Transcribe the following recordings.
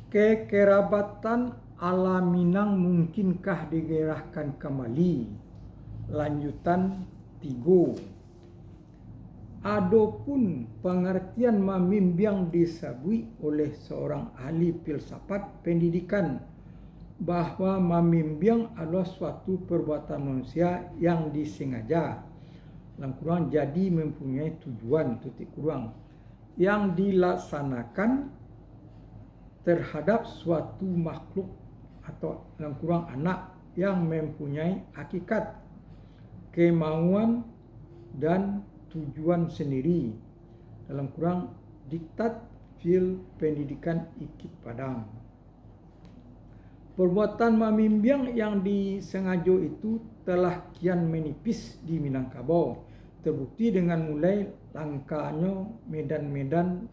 Kekerabatan ala Minang mungkinkah digairahkan kembali? Lanjutan 3. Adapun pengertian membimbing disabui oleh seorang ahli filsafat pendidikan bahwa membimbing adalah suatu perbuatan manusia yang disengaja jadi mempunyai tujuan yang dilaksanakan terhadap suatu makhluk atau anak yang mempunyai hakikat, kemauan dan tujuan sendiri, diktat fil pendidikan Ikip Padang. Perbuatan membimbing yang disengaja itu telah kian menipis di Minangkabau, terbukti dengan mulai langkahnya medan-medan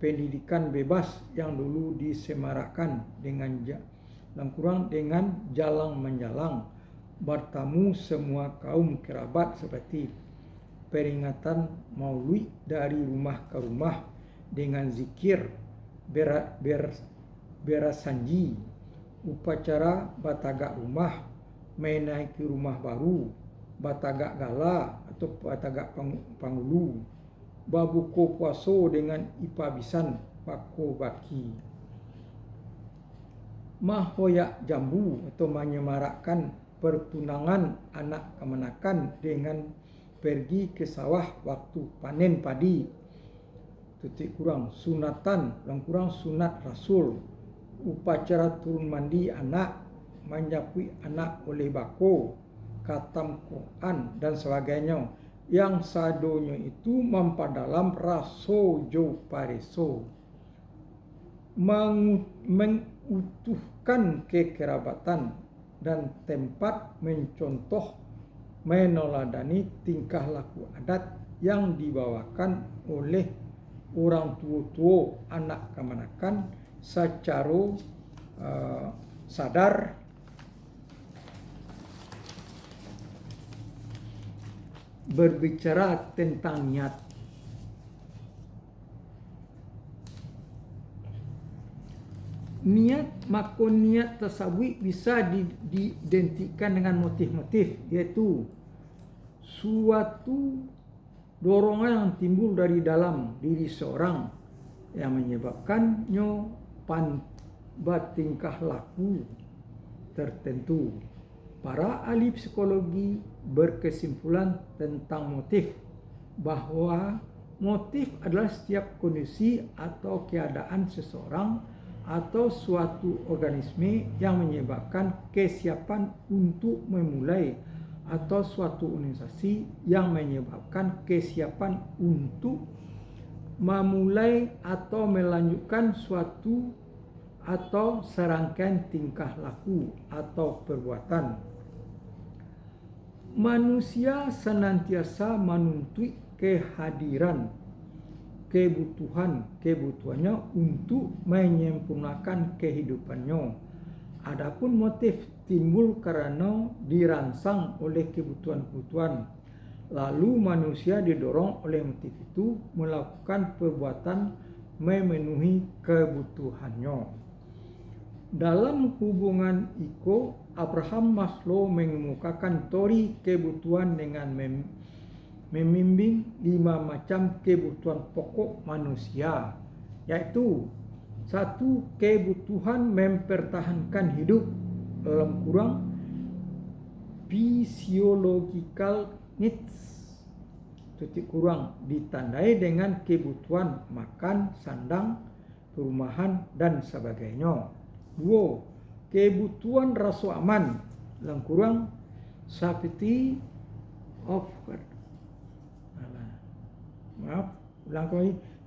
pendidikan bebas yang dulu disemarakkan dengan jalang menjalang bertemu semua kaum kerabat seperti peringatan maulid dari rumah ke rumah dengan zikir berasanji, upacara batagak rumah, menaiki rumah baru, batagak gala atau batagak pangulu, babuko puaso dengan ipabisan pako baki, mahoyak jambu atau menyemarakkan pertunangan anak kemenakan dengan pergi ke sawah waktu panen padi, sunatan sunat rasul, upacara turun mandi anak, menjapui anak oleh bako, katam Quran dan sebagainya, yang sadonya itu memperdalam raso jo pareso, mengutuhkan kekerabatan dan tempat mencontoh menoladani tingkah laku adat yang dibawakan oleh orang tua anak kemenakan secara sadar berbicara tentang niat. Niat tersebut bisa diidentikan dengan motif-motif, yaitu suatu dorongan yang timbul dari dalam diri seorang yang menyebabkannya bertingkah laku tertentu. Para ahli psikologi berkesimpulan tentang motif bahwa motif adalah setiap kondisi atau keadaan seseorang atau suatu organisme yang menyebabkan kesiapan untuk memulai, atau suatu organisasi yang menyebabkan kesiapan untuk memulai atau melanjutkan suatu atau serangkaian tingkah laku atau perbuatan. Manusia senantiasa menuntut kehadiran kebutuhannya untuk menyempurnakan kehidupannya. Adapun motif timbul karena dirangsang oleh kebutuhan-kebutuhan. Lalu manusia didorong oleh motif itu melakukan perbuatan memenuhi kebutuhannya. Dalam hubungan itu, Abraham Maslow mengemukakan teori kebutuhan dengan membimbing 5 macam kebutuhan pokok manusia, yaitu 1. Kebutuhan mempertahankan hidup, physiological needs, ditandai dengan kebutuhan makan, sandang, perumahan, dan sebagainya. 2. Kebutuhan rasa aman, safety of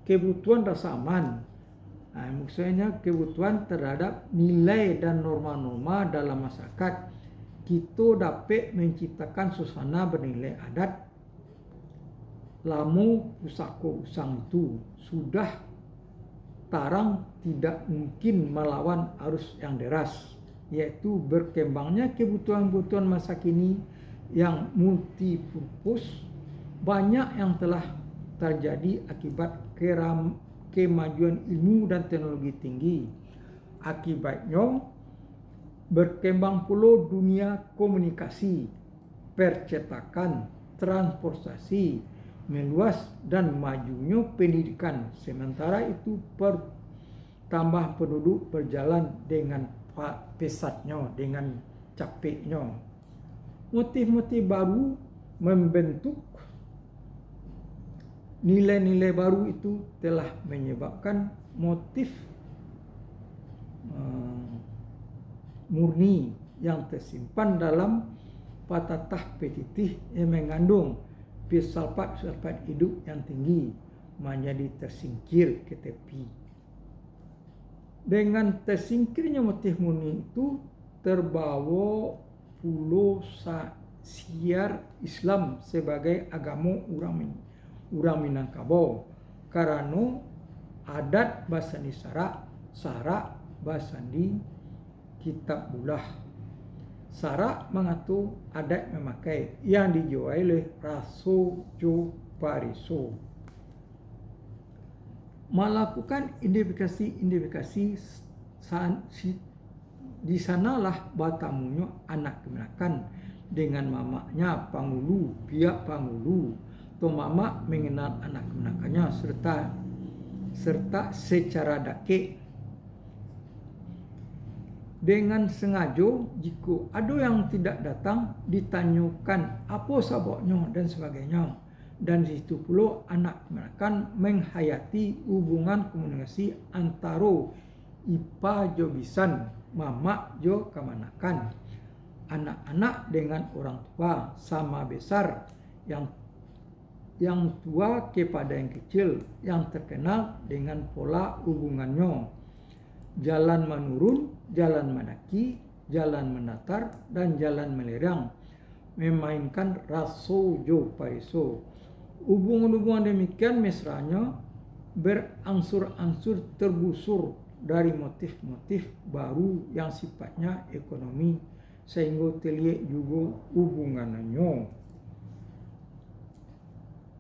kebutuhan rasa aman. Maksudnya kebutuhan terhadap nilai dan norma-norma dalam masyarakat. Kita dapat menciptakan suasana bernilai adat. Lamu pusako usang itu sudah tarang tidak mungkin melawan arus yang deras, yaitu berkembangnya kebutuhan-kebutuhan masa kini yang multipurpose. Banyak yang telah terjadi akibat kemajuan ilmu dan teknologi tinggi. Akibatnya berkembang pula dunia komunikasi, percetakan, transportasi, meluas dan majunya pendidikan. Sementara itu tambah penduduk berjalan dengan pesatnya, dengan capeknya. Motif-motif baru membentuk nilai-nilai baru itu telah menyebabkan motif murni yang tersimpan dalam patatah petitih yang mengandung filsafat hidup yang tinggi menjadi tersingkir ke tepi. Dengan tersingkirnya motif murni itu terbawa pula siar Islam sebagai agama orang Minangkabau karena adat basandi syarak basandi kitab bulah. Syarak mengatur adat memakai yang dijual oleh Raso Jo Pariso. Melakukan identifikasi di sanalah batamunya anak kemenakan dengan mamaknya Pangulu, pihak Pangulu. Tuh mamak mengenal anak kemenakannya serta secara dakik dengan sengaja jika ada yang tidak datang ditanyakan apa sebabnya dan sebagainya. Dan di situ pula anak kemenakan menghayati hubungan komunikasi antara ipa jo bisan, mamak jo kemanakan, anak-anak dengan orang tua sama besar, yang tua kepada yang kecil, yang terkenal dengan pola hubungannya, jalan menurun, jalan mendaki, jalan mendatar, dan jalan melerang, memainkan Raso Jo Pariso. Hubungan-hubungan demikian mesranya berangsur-angsur terbusur dari motif-motif baru yang sifatnya ekonomi sehingga terlihat juga hubungannya.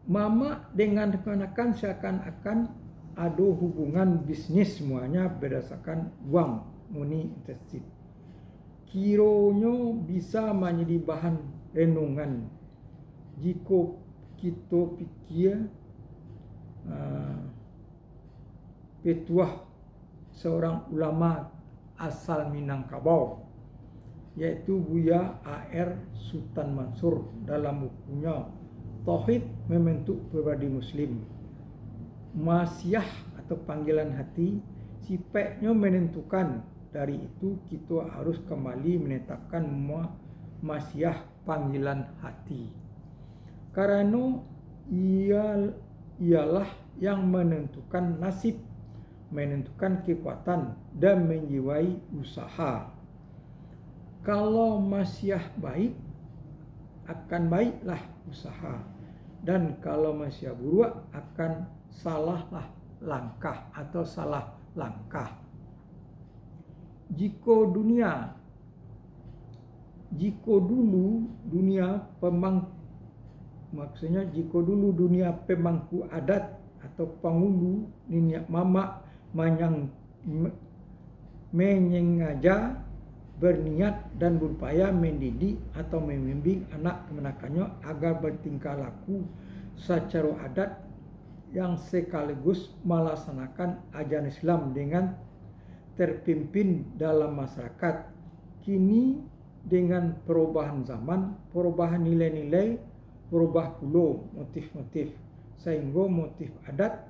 Mama dengan kemenakan seakan-akan ada hubungan bisnis semuanya berdasarkan uang money intensif. Kiranya bisa menjadi bahan renungan jika kita pikir petuah seorang ulama asal Minangkabau yaitu Buya A.R. Sultan Mansur dalam bukunya Tauhid Membentuk Pribadi Muslim. Masyah atau panggilan hati sifatnya menentukan. Dari itu kita harus kembali menetapkan masyah panggilan hati. Karena ialah yang menentukan nasib, menentukan kekuatan dan menjiwai usaha. Kalau masyah baik, akan baiklah usaha. Dan kalau masyah buruk, akan salahlah langkah atau salah langkah. Jika dulu dunia pemangku adat atau pangulu niat mamak menyengaja berniat dan berupaya mendidik atau membimbing anak kemenakannya agar bertingkah laku secara adat yang sekaligus melaksanakan ajaran Islam dengan terpimpin dalam masyarakat. Kini dengan perubahan zaman, perubahan nilai-nilai, berubah pula motif-motif sehingga motif adat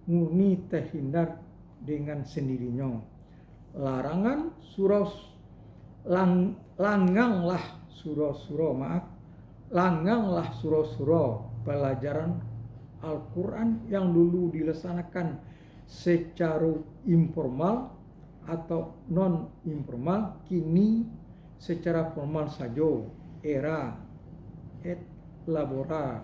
murni terhindar dengan sendirinya. Langanglah surah-surah pelajaran Al-Quran yang dulu dilaksanakan secara informal atau non-informal kini secara formal saja. Era et labora